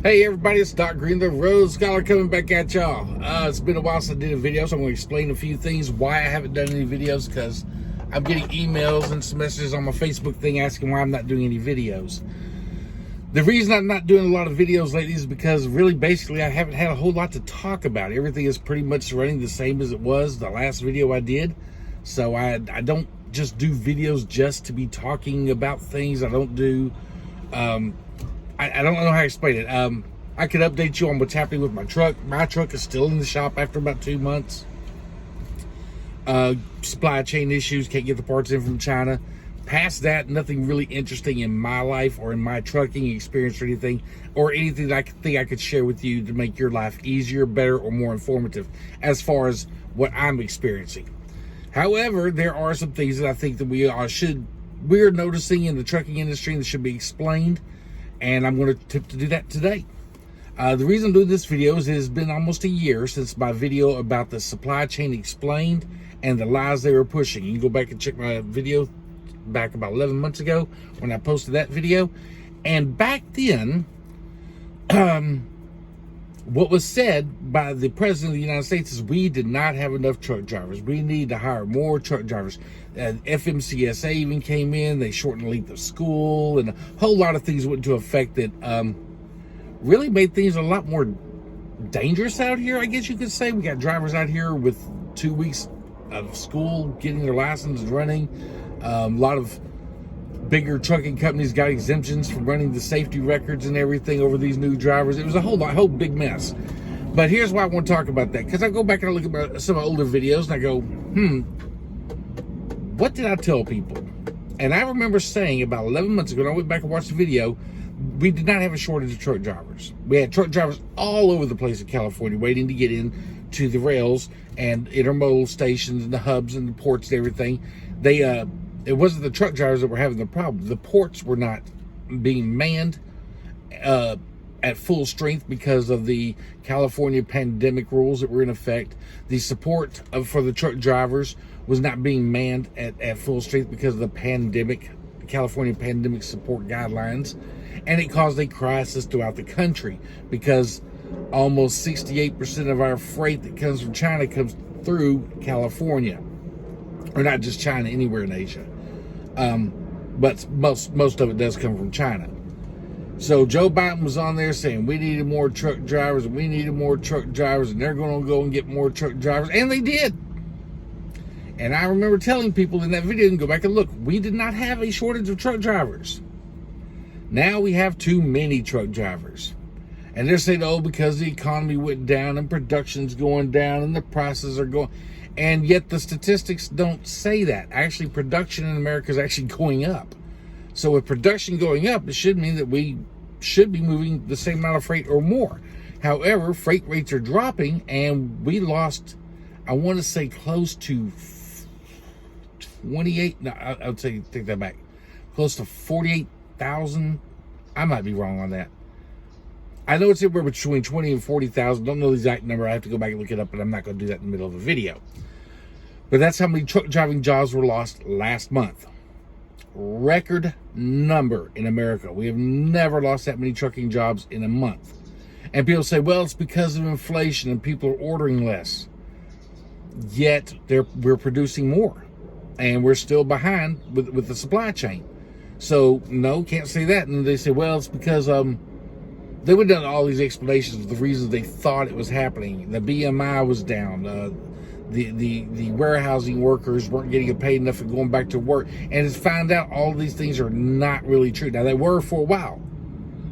Hey everybody, it's Doc Green, the Rhodes Scholar, coming back at y'all. It's been a while since I did a video, so I'm going to explain a few things why I haven't done any videos, because I'm getting emails and some messages on my Facebook thing asking why I'm not doing any videos. The reason I'm not doing a lot of videos lately is because really basically I haven't had a whole lot to talk about. Everything is pretty much running the same as it was the last video I did. So I don't just do videos just to be talking about things. I don't do... I don't know how to explain it. I could update you on what's happening with my truck. My truck is still in the shop after about 2 months. Supply chain issues, can't get the parts in from China. Past that, nothing really interesting in my life or in my trucking experience or anything that I think I could share with you to make your life easier, better, or more informative as far as what I'm experiencing. However, there are some things that I think that we're noticing in the trucking industry that should be explained. And I'm going to attempt to do that today. The reason I'm doing this video is it has been almost a year since my video about the supply chain explained and the lies they were pushing. You can go back and check my video back about 11 months ago when I posted that video. And back then, what was said by the President of the United States is we did not have enough truck drivers. We need to hire more truck drivers. FMCSA even came in. They shortened the length of school, and a whole lot of things went into effect that really made things a lot more dangerous out here, I guess you could say. We got drivers out here with 2 weeks of school getting their license and running. A lot of bigger trucking companies got exemptions from running the safety records and everything over these new drivers. It was a whole big mess. But here's why I want to talk about that, because I go back and I look at some older videos and I go, what did I tell people? And I remember saying about 11 months ago, when I went back and watched the video, we did not have a shortage of truck drivers. We had truck drivers all over the place in California waiting to get in to the rails and intermodal stations and the hubs and the ports and everything. It wasn't the truck drivers that were having the problem. The ports were not being manned at full strength because of the California pandemic rules that were in effect. The support for the truck drivers was not being manned at full strength because of the California pandemic support guidelines. And it caused a crisis throughout the country because almost 68% of our freight that comes from China comes through California. Or not just China, anywhere in Asia. But most of it does come from China. So Joe Biden was on there saying we needed more truck drivers, and we needed more truck drivers, and they're going to go and get more truck drivers, and they did. And I remember telling people in that video, and go back and look, we did not have a shortage of truck drivers. Now we have too many truck drivers. And they're saying, oh, because the economy went down and production's going down and the prices are going. And yet the statistics don't say that. Actually, production in America is actually going up. So with production going up, it should mean that we should be moving the same amount of freight or more. However, freight rates are dropping, and we lost, I want to say, close to 28, no, I would say, take that back, close to 48,000. I might be wrong on that. I know it's anywhere between 20 and 40,000. Don't know the exact number. I have to go back and look it up, but I'm not going to do that in the middle of a video. But that's how many truck driving jobs were lost last month. Record number in America. We have never lost that many trucking jobs in a month. And people say, well, it's because of inflation and people are ordering less. Yet we're producing more. And we're still behind with the supply chain. So, no, can't say that. And they say, well, it's because they went down all these explanations of the reasons they thought it was happening. The BMI was down. The warehousing workers weren't getting paid enough and going back to work. And it's found out all these things are not really true. Now, they were for a while.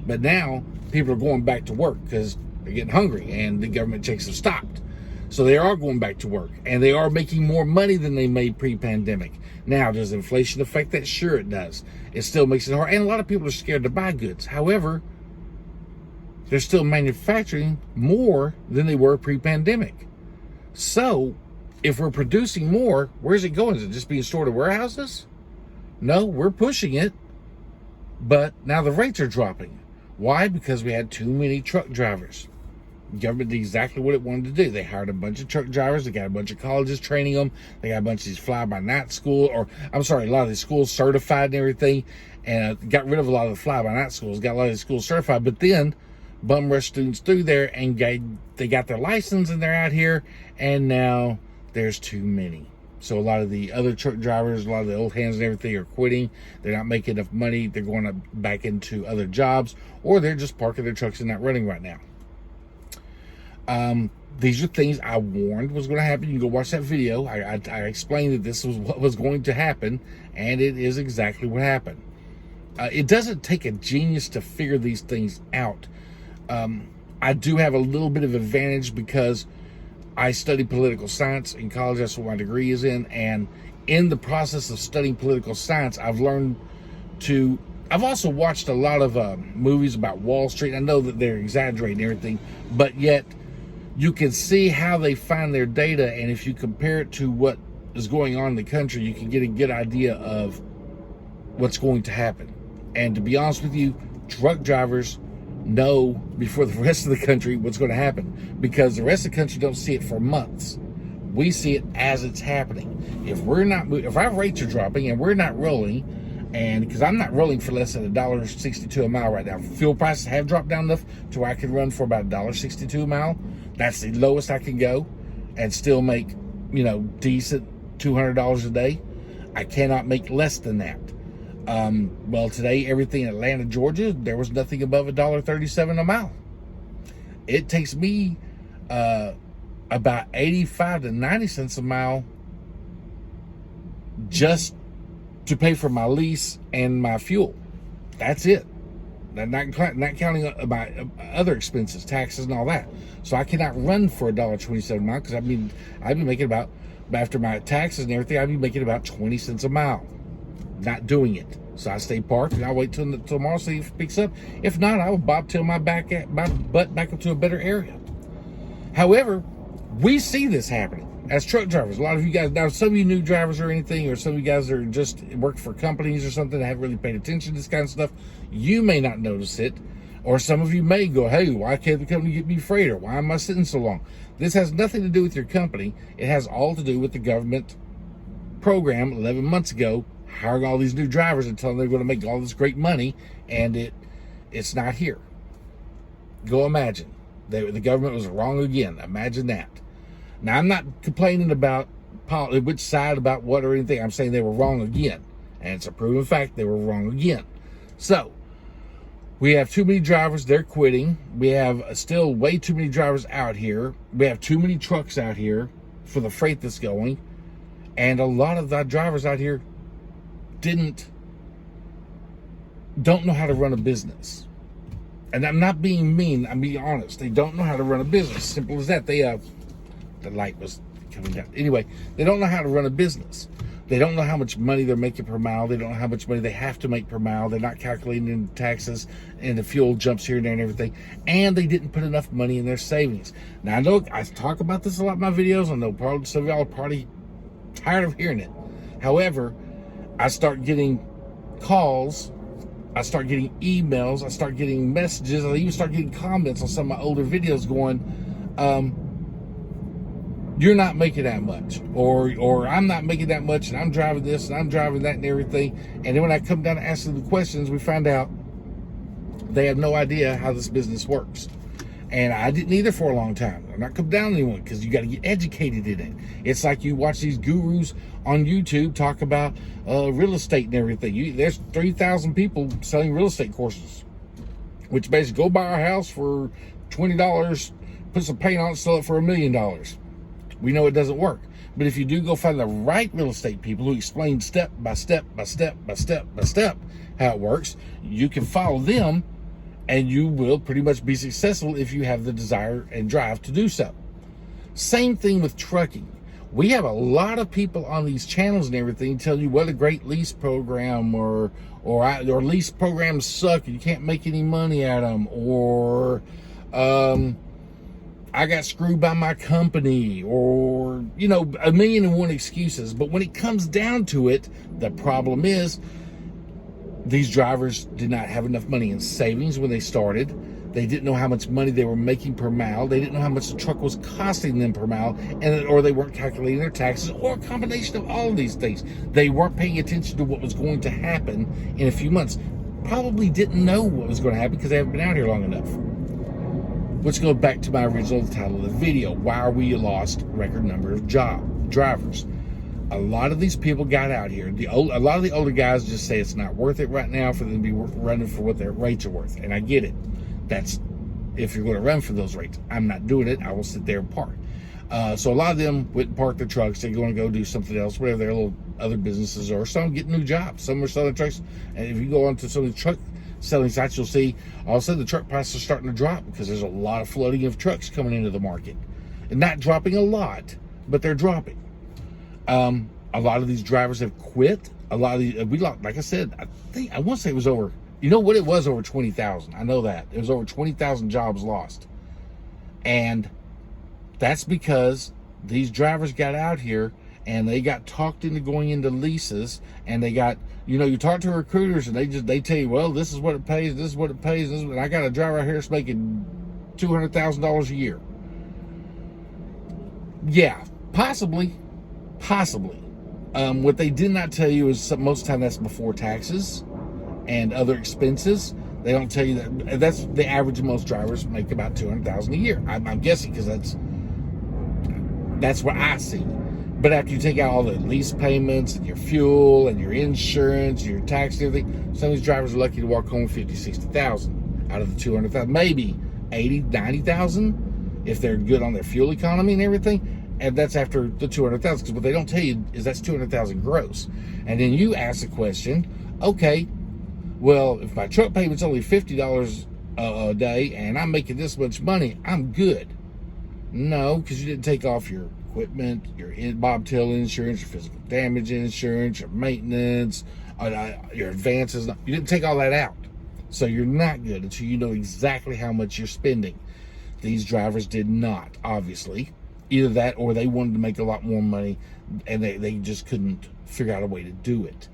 But now, people are going back to work because they're getting hungry and the government checks have stopped. So they are going back to work. And they are making more money than they made pre-pandemic. Now, does inflation affect that? Sure it does. It still makes it hard. And a lot of people are scared to buy goods. However, they're still manufacturing more than they were pre-pandemic. So, if we're producing more, where's it going? Is it just being stored in warehouses? No, we're pushing it. But now the rates are dropping. Why? Because we had too many truck drivers. The government did exactly what it wanted to do. They hired a bunch of truck drivers. They got a bunch of colleges training them. They got a bunch of these fly-by-night school, a lot of these schools certified and everything, and got rid of a lot of the fly-by-night schools, got a lot of these schools certified. But then bum rush students through there, and they got their license and they're out here, and now there's too many. So a lot of the other truck drivers, a lot of the old hands and everything are quitting. They're not making enough money. They're going back into other jobs, or they're just parking their trucks and not running right now. These are things I warned was going to happen. You can go watch that video. I explained that this was what was going to happen, and it is exactly what happened. It doesn't take a genius to figure these things out. I do have a little bit of advantage because I studied political science in college. That's what my degree is in. And in the process of studying political science, I've learned to... I've also watched a lot of movies about Wall Street. I know that they're exaggerating everything, but yet you can see how they find their data. And if you compare it to what is going on in the country, you can get a good idea of what's going to happen. And to be honest with you, truck drivers know before the rest of the country what's going to happen, because the rest of the country don't see it for months. We see it as it's happening. If our rates are dropping and we're not rolling, and because I'm not rolling for less than $1.62 a mile right now. Fuel prices have dropped down enough to where I can run for about $1.62 a mile. That's the lowest I can go and still make, decent $200 a day. I cannot make less than that. Well, today, everything in Atlanta, Georgia, there was nothing above $1.37 a mile. It takes me about 85 to 90 cents a mile just to pay for my lease and my fuel. That's it. Not counting my other expenses, taxes and all that. So I cannot run for $1.27 a mile, because I'd be making about, after my taxes and everything, I'd be making about 20 cents a mile. Not doing it. So I stay parked and I'll wait till tomorrow, see if it picks up. If not, I will bobtail my butt back up to a better area. However, we see this happening as truck drivers. A lot of you guys, now some of you new drivers or anything, or some of you guys that are just work for companies or something that haven't really paid attention to this kind of stuff, you may not notice it. Or some of you may go, hey, why can't the company get me freight? Or why am I sitting so long? This has nothing to do with your company. It has all to do with the government program 11 months ago, hiring all these new drivers and telling them they're going to make all this great money, and it's not here. Go imagine. The government was wrong again. Imagine that. Now, I'm not complaining about which side about what or anything. I'm saying they were wrong again. And it's a proven fact they were wrong again. So, we have too many drivers. They're quitting. We have still way too many drivers out here. We have too many trucks out here for the freight that's going. And a lot of the drivers out here don't know how to run a business. And I'm not being mean, I'm being honest. They don't know how to run a business. Simple as that. The light was coming down. Anyway, they don't know how to run a business. They don't know how much money they're making per mile. They don't know how much money they have to make per mile. They're not calculating in taxes, and the fuel jumps here and there and everything. And they didn't put enough money in their savings. Now, I know I talk about this a lot in my videos. I know probably some of y'all are probably tired of hearing it. However, I start getting calls, I start getting emails, I start getting messages, I even start getting comments on some of my older videos going, you're not making that much, or I'm not making that much, and I'm driving this and I'm driving that and everything. And then when I come down to ask them the questions, we find out they have no idea how this business works. And I didn't either for a long time. I'm not coming down on anyone, because you got to get educated in it. It's like you watch these gurus on YouTube talk about real estate and everything. There's 3,000 people selling real estate courses, which basically go buy our house for $20, put some paint on it, sell it for $1 million. We know it doesn't work. But if you do go find the right real estate people who explain step by step by step by step by step how it works, you can follow them, and you will pretty much be successful if you have the desire and drive to do so. Same thing with trucking. We have a lot of people on these channels and everything tell you what a great lease program, or lease programs suck and you can't make any money at them, or I got screwed by my company, or, 1,000,001 excuses. But when it comes down to it, the problem is these drivers did not have enough money in savings when they started. They didn't know how much money they were making per mile. They didn't know how much the truck was costing them per mile, or they weren't calculating their taxes, or a combination of all of these things. They weren't paying attention to what was going to happen in a few months. Probably didn't know what was going to happen because they haven't been out here long enough. Which goes back to my original title of the video. Why are we lost record number of drivers? A lot of these people got out here. A lot of the older guys just say it's not worth it right now for them to be running for what their rates are worth. And I get it. That's if you're going to run for those rates. I'm not doing it. I will sit there and park. So a lot of them went and parked their trucks. They're going to go do something else, whatever their little other businesses are. Some get new jobs. Some are selling trucks. And if you go onto some of the truck selling sites, you'll see all of a sudden the truck prices are starting to drop because there's a lot of flooding of trucks coming into the market. And not dropping a lot, but they're dropping. A lot of these drivers have quit. A lot of these, like I said, I want to say it was over, you know what, it was over 20,000. I know that. It was over 20,000 jobs lost. And that's because these drivers got out here and they got talked into going into leases, and they got, you talk to recruiters and they tell you, well, this is what it pays, this is what it pays, and I got a driver out here that's making $200,000 a year. Yeah, possibly. What they did not tell you is most of the time that's before taxes and other expenses. They don't tell you that. That's the average of most drivers make about $200,000 a year. I'm guessing because that's what I see. But after you take out all the lease payments and your fuel and your insurance, your tax and everything, some of these drivers are lucky to walk home with 50, 60,000 out of the 200,000, maybe 80, 90,000 if they're good on their fuel economy and everything. And that's after the 200,000, because what they don't tell you is that's 200,000 gross. And then you ask the question, okay, well, if my truck payment's only $50 a day and I'm making this much money, I'm good. No, because you didn't take off your equipment, your bobtail insurance, your physical damage insurance, your maintenance, your advances. You didn't take all that out. So you're not good until you know exactly how much you're spending. These drivers did not, obviously. Either that or they wanted to make a lot more money and they just couldn't figure out a way to do it.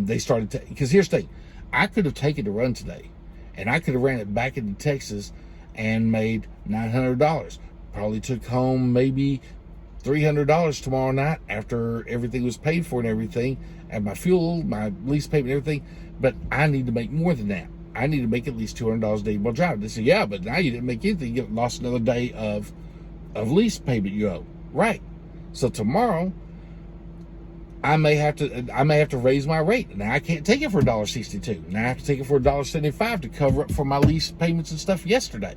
They started to, because here's the thing, I could have taken the run today and I could have ran it back into Texas and made $900. Probably took home maybe $300 tomorrow night after everything was paid for and everything, and my fuel, my lease payment, everything. But I need to make more than that. I need to make at least $200 a day while driving. They say, yeah, but now you didn't make anything. You lost another day of lease payment you owe. Right. So tomorrow I may have to raise my rate. Now I can't take it for $1.62. Now I have to take it for $1.75 to cover up for my lease payments and stuff yesterday.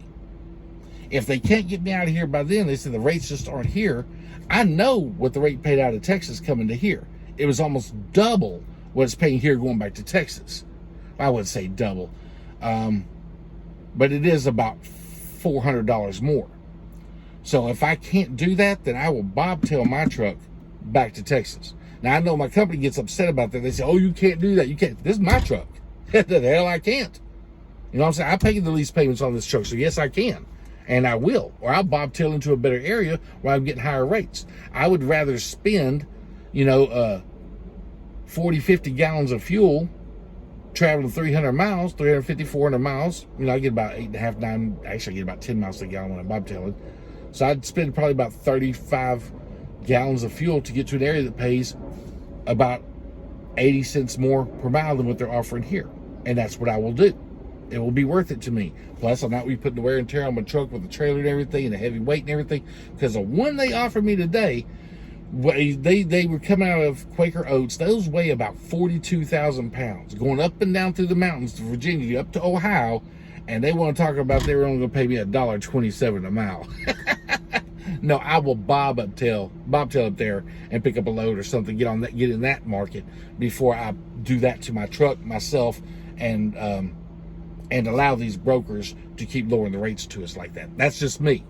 If they can't get me out of here by then, they say the rates just aren't here. I know what the rate paid out of Texas coming to here. It was almost double what it's paying here going back to Texas. I wouldn't say double, but it is about $400 more. So if I can't do that, then I will bobtail my truck back to Texas. Now I know my company gets upset about that. They say, oh, you can't do that. You can't. This is my truck. The hell I can't. You know what I'm saying? I pay the lease payments on this truck, so yes, I can. And I will. Or I'll bobtail into a better area where I'm getting higher rates. I would rather spend, 40, 50 gallons of fuel traveling 300 miles, 350, 400 miles. I get about 8.5, 9, actually I get about 10 miles a gallon when I'm bobtailing. So I'd spend probably about 35 gallons of fuel to get to an area that pays about 80 cents more per mile than what they're offering here. And that's what I will do. It will be worth it to me. Plus, I'm not be putting the wear and tear on my truck with the trailer and everything and the heavy weight and everything. Because the one they offered me today, they were coming out of Quaker Oats. Those weigh about 42,000 pounds. Going up and down through the mountains to Virginia, up to Ohio. And they want to talk about they were only going to pay me $1.27 a mile. No, I will bobtail up there and pick up a load or something, get in that market before I do that to my truck myself and allow these brokers to keep lowering the rates to us like that. That's just me.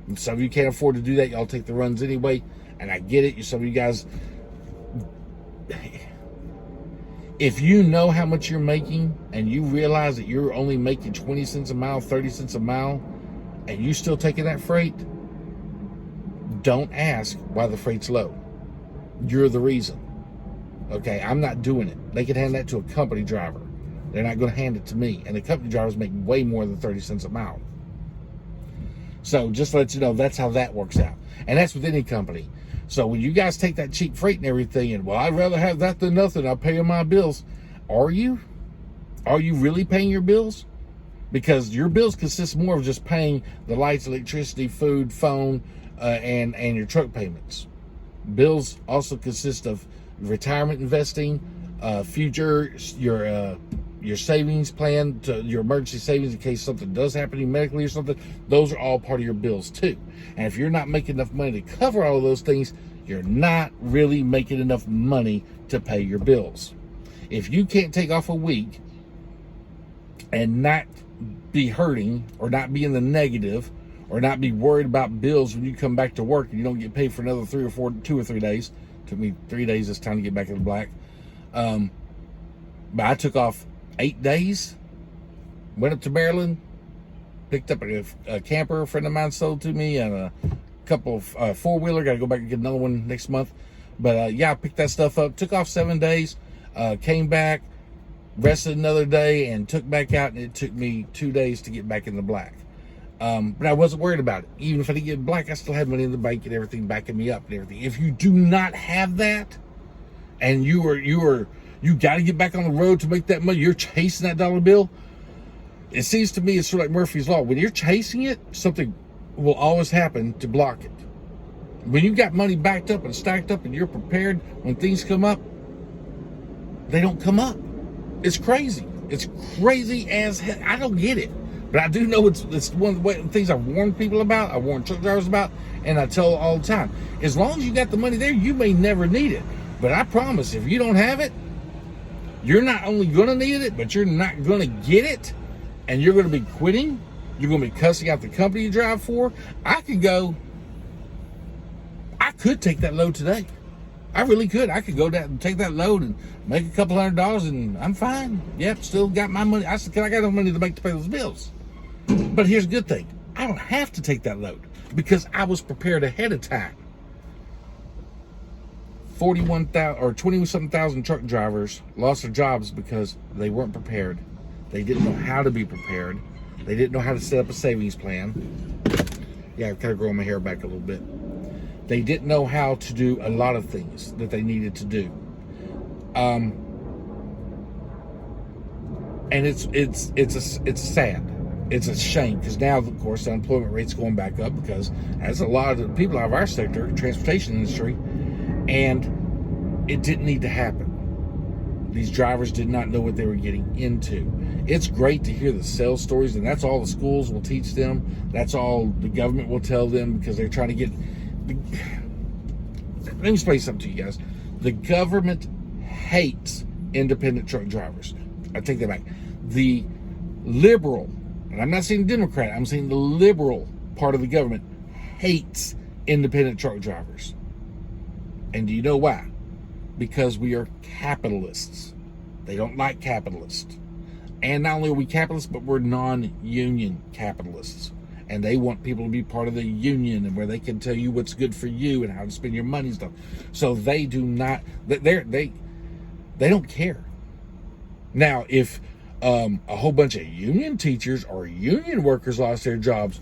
And some of you can't afford to do that. Y'all take the runs anyway, and I get it. Some of you guys, if you know how much you're making and you realize that you're only making 20 cents a mile, 30 cents a mile, and you still taking that freight, don't ask why the freight's low. You're the reason. Okay, I'm not doing it. They can hand that to a company driver. They're not going to hand it to me. And the company drivers make way more than 30 cents a mile. So just to let you know, that's how that works out. And that's with any company. So when you guys take that cheap freight and everything, and, well, I'd rather have that than nothing. I'll pay my bills. Are you? Are you really paying your bills? because your bills consist more of just paying the lights, electricity, food, phone, and your truck payments. Bills also consist of retirement investing, future, your savings plan, to your emergency savings in case something does happen to you medically or something. Those are all part of your bills too. And if you're not making enough money to cover all of those things, you're not really making enough money to pay your bills. If you can't take off a week and not be hurting or not be in the negative or not be worried about bills when you come back to work and you don't get paid for another 2 or 3 days. Took me 3 days this time to get back in the black. But I took off 8 days, went up to Maryland, picked up a camper a friend of mine sold to me, and a couple of four-wheeler. Got to go back and get another one next month. But yeah, I picked that stuff up, took off 7 days, came back, rested another day, and took back out, and it took me 2 days to get back in the black. But I wasn't worried about it. Even if I didn't get black, I still had money in the bank and everything backing me up and everything. If you do not have that, and you got to get back on the road to make that money, you're chasing that dollar bill. It seems to me it's sort of like Murphy's Law. When you're chasing it, something will always happen to block it. When you got money backed up and stacked up and you're prepared, when things come up, they don't come up. It's crazy. It's crazy as hell. I don't get it. But I do know it's one of the things I've warned people about, I warn truck drivers about, and I tell all the time. As long as you got the money there, you may never need it. But I promise, if you don't have it, you're not only going to need it, but you're not going to get it, and you're going to be quitting. You're going to be cussing out the company you drive for. I could take that load today. I really could. I could go down and take that load and make a couple $100 and I'm fine. Yep, still got my money. I got enough money to make to pay those bills. But here's the good thing. I don't have to take that load because I was prepared ahead of time. 41,000 or 20-something thousand truck drivers lost their jobs because they weren't prepared. They didn't know how to be prepared. They didn't know how to set up a savings plan. Yeah, I'm kind of growing my hair back a little bit. They didn't know how to do a lot of things that they needed to do. And it's sad. It's a shame because now, of course, the unemployment rate's going back up because as a lot of the people out of our sector, transportation industry, and it didn't need to happen. These drivers did not know what they were getting into. It's great to hear the sales stories, and that's all the schools will teach them. That's all the government will tell them because they're trying to get... Let me explain something to you guys. The government hates independent truck drivers. I take that back. The liberal, and I'm not saying Democrat, I'm saying the liberal part of the government hates independent truck drivers. And do you know why? Because we are capitalists. They don't like capitalists. And not only are we capitalists, but we're non-union capitalists. And they want people to be part of the union and where they can tell you what's good for you and how to spend your money and stuff. So they do not, they don't care. Now, if a whole bunch of union teachers or union workers lost their jobs,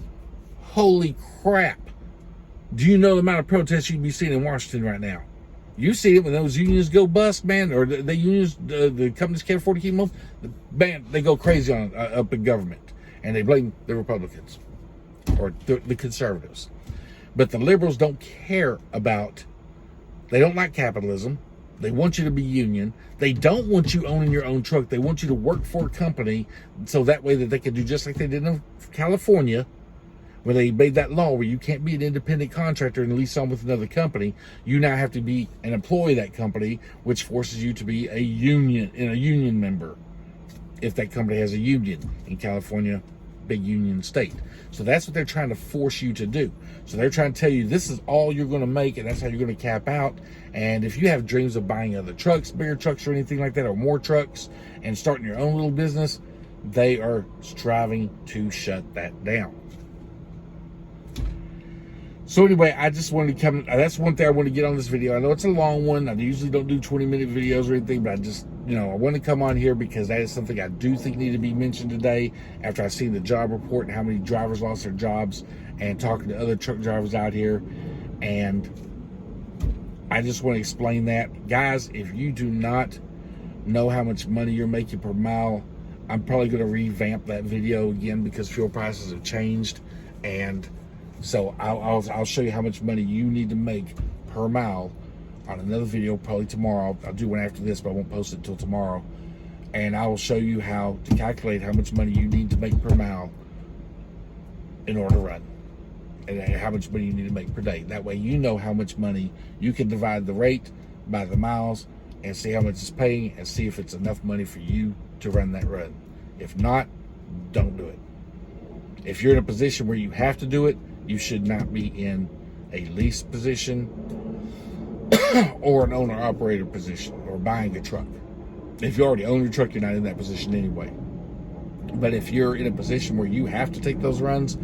holy crap. Do you know the amount of protests you'd be seeing in Washington right now? You see it when those unions go bust, man, or the unions, the companies can't afford to keep them open, man, they go crazy on up in government, and they blame the Republicans or the conservatives. But the liberals don't care about, they don't like capitalism. They want you to be union. They don't want you owning your own truck. They want you to work for a company so that way that they can do just like they did in California, where they made that law where you can't be an independent contractor and lease on with another company. You now have to be an employee of that company, which forces you to be a union member if that company has a union. In California, big union state. So that's what they're trying to force you to do. So they're trying to tell you this is all you're going to make and that's how you're going to cap out. And if you have dreams of buying other trucks, bigger trucks or anything like that, or more trucks and starting your own little business, they are striving to shut that down. So anyway, I just wanted to come, that's one thing I want to get on this video. I know it's a long one. I usually don't do 20-minute videos or anything, but I just, I want to come on here because that is something I do think need to be mentioned today after I seen the job report and how many drivers lost their jobs and talking to other truck drivers out here. And I just want to explain that. Guys, if you do not know how much money you're making per mile, I'm probably going to revamp that video again because fuel prices have changed, and so I'll show you how much money you need to make per mile on another video probably tomorrow. I'll do one after this, but I won't post it until tomorrow. And I will show you how to calculate how much money you need to make per mile in order to run, and how much money you need to make per day. That way you know how much money you can divide the rate by the miles and see how much it's paying and see if it's enough money for you to run that run. If not, don't do it. If you're in a position where you have to do it, you should not be in a lease position or an owner-operator position or buying a truck. If you already own your truck, you're not in that position anyway. But if you're in a position where you have to take those runs,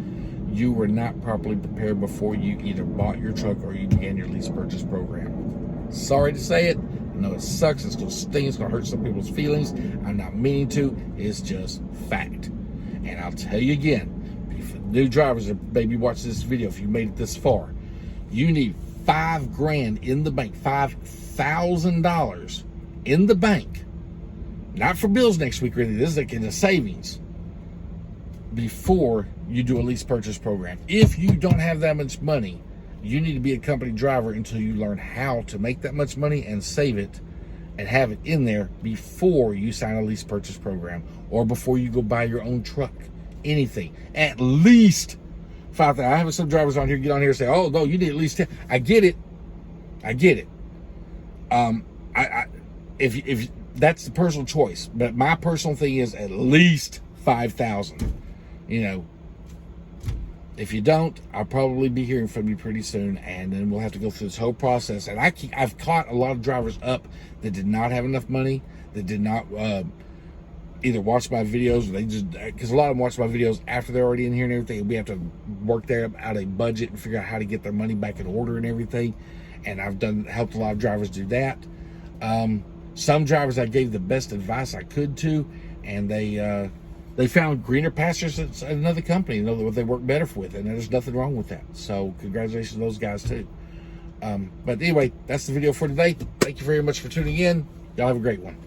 you were not properly prepared before you either bought your truck or you began your lease purchase program. Sorry to say it. I know it sucks. It's going to sting. It's going to hurt some people's feelings. I'm not meaning to. It's just fact. And I'll tell you again, if new drivers are maybe watching this video, if you made it this far, you need $5,000 in the bank, $5,000 in the bank, not for bills next week or anything. This is like in the savings before you do a lease purchase program. If you don't have that much money, you need to be a company driver until you learn how to make that much money and save it and have it in there before you sign a lease purchase program or before you go buy your own truck. Anything. At least $5,000. I have some drivers on here get on here and say, "Oh no, you need at least 10." I get it. If that's the personal choice, but my personal thing is at least 5,000. You know, if you don't, I'll probably be hearing from you pretty soon, and then we'll have to go through this whole process. And I've caught a lot of drivers up that did not have enough money, that did not either watch my videos, or they just, because a lot of them watch my videos after they're already in here and everything, and we have to work there out a budget and figure out how to get their money back in order and everything. And I've helped a lot of drivers do that. Some drivers I gave the best advice I could to, and they found greener pastures at another company, you know, what they work better with, and there's nothing wrong with that. So congratulations to those guys too. But anyway, that's the video for today. Thank you very much for tuning in. Y'all have a great one.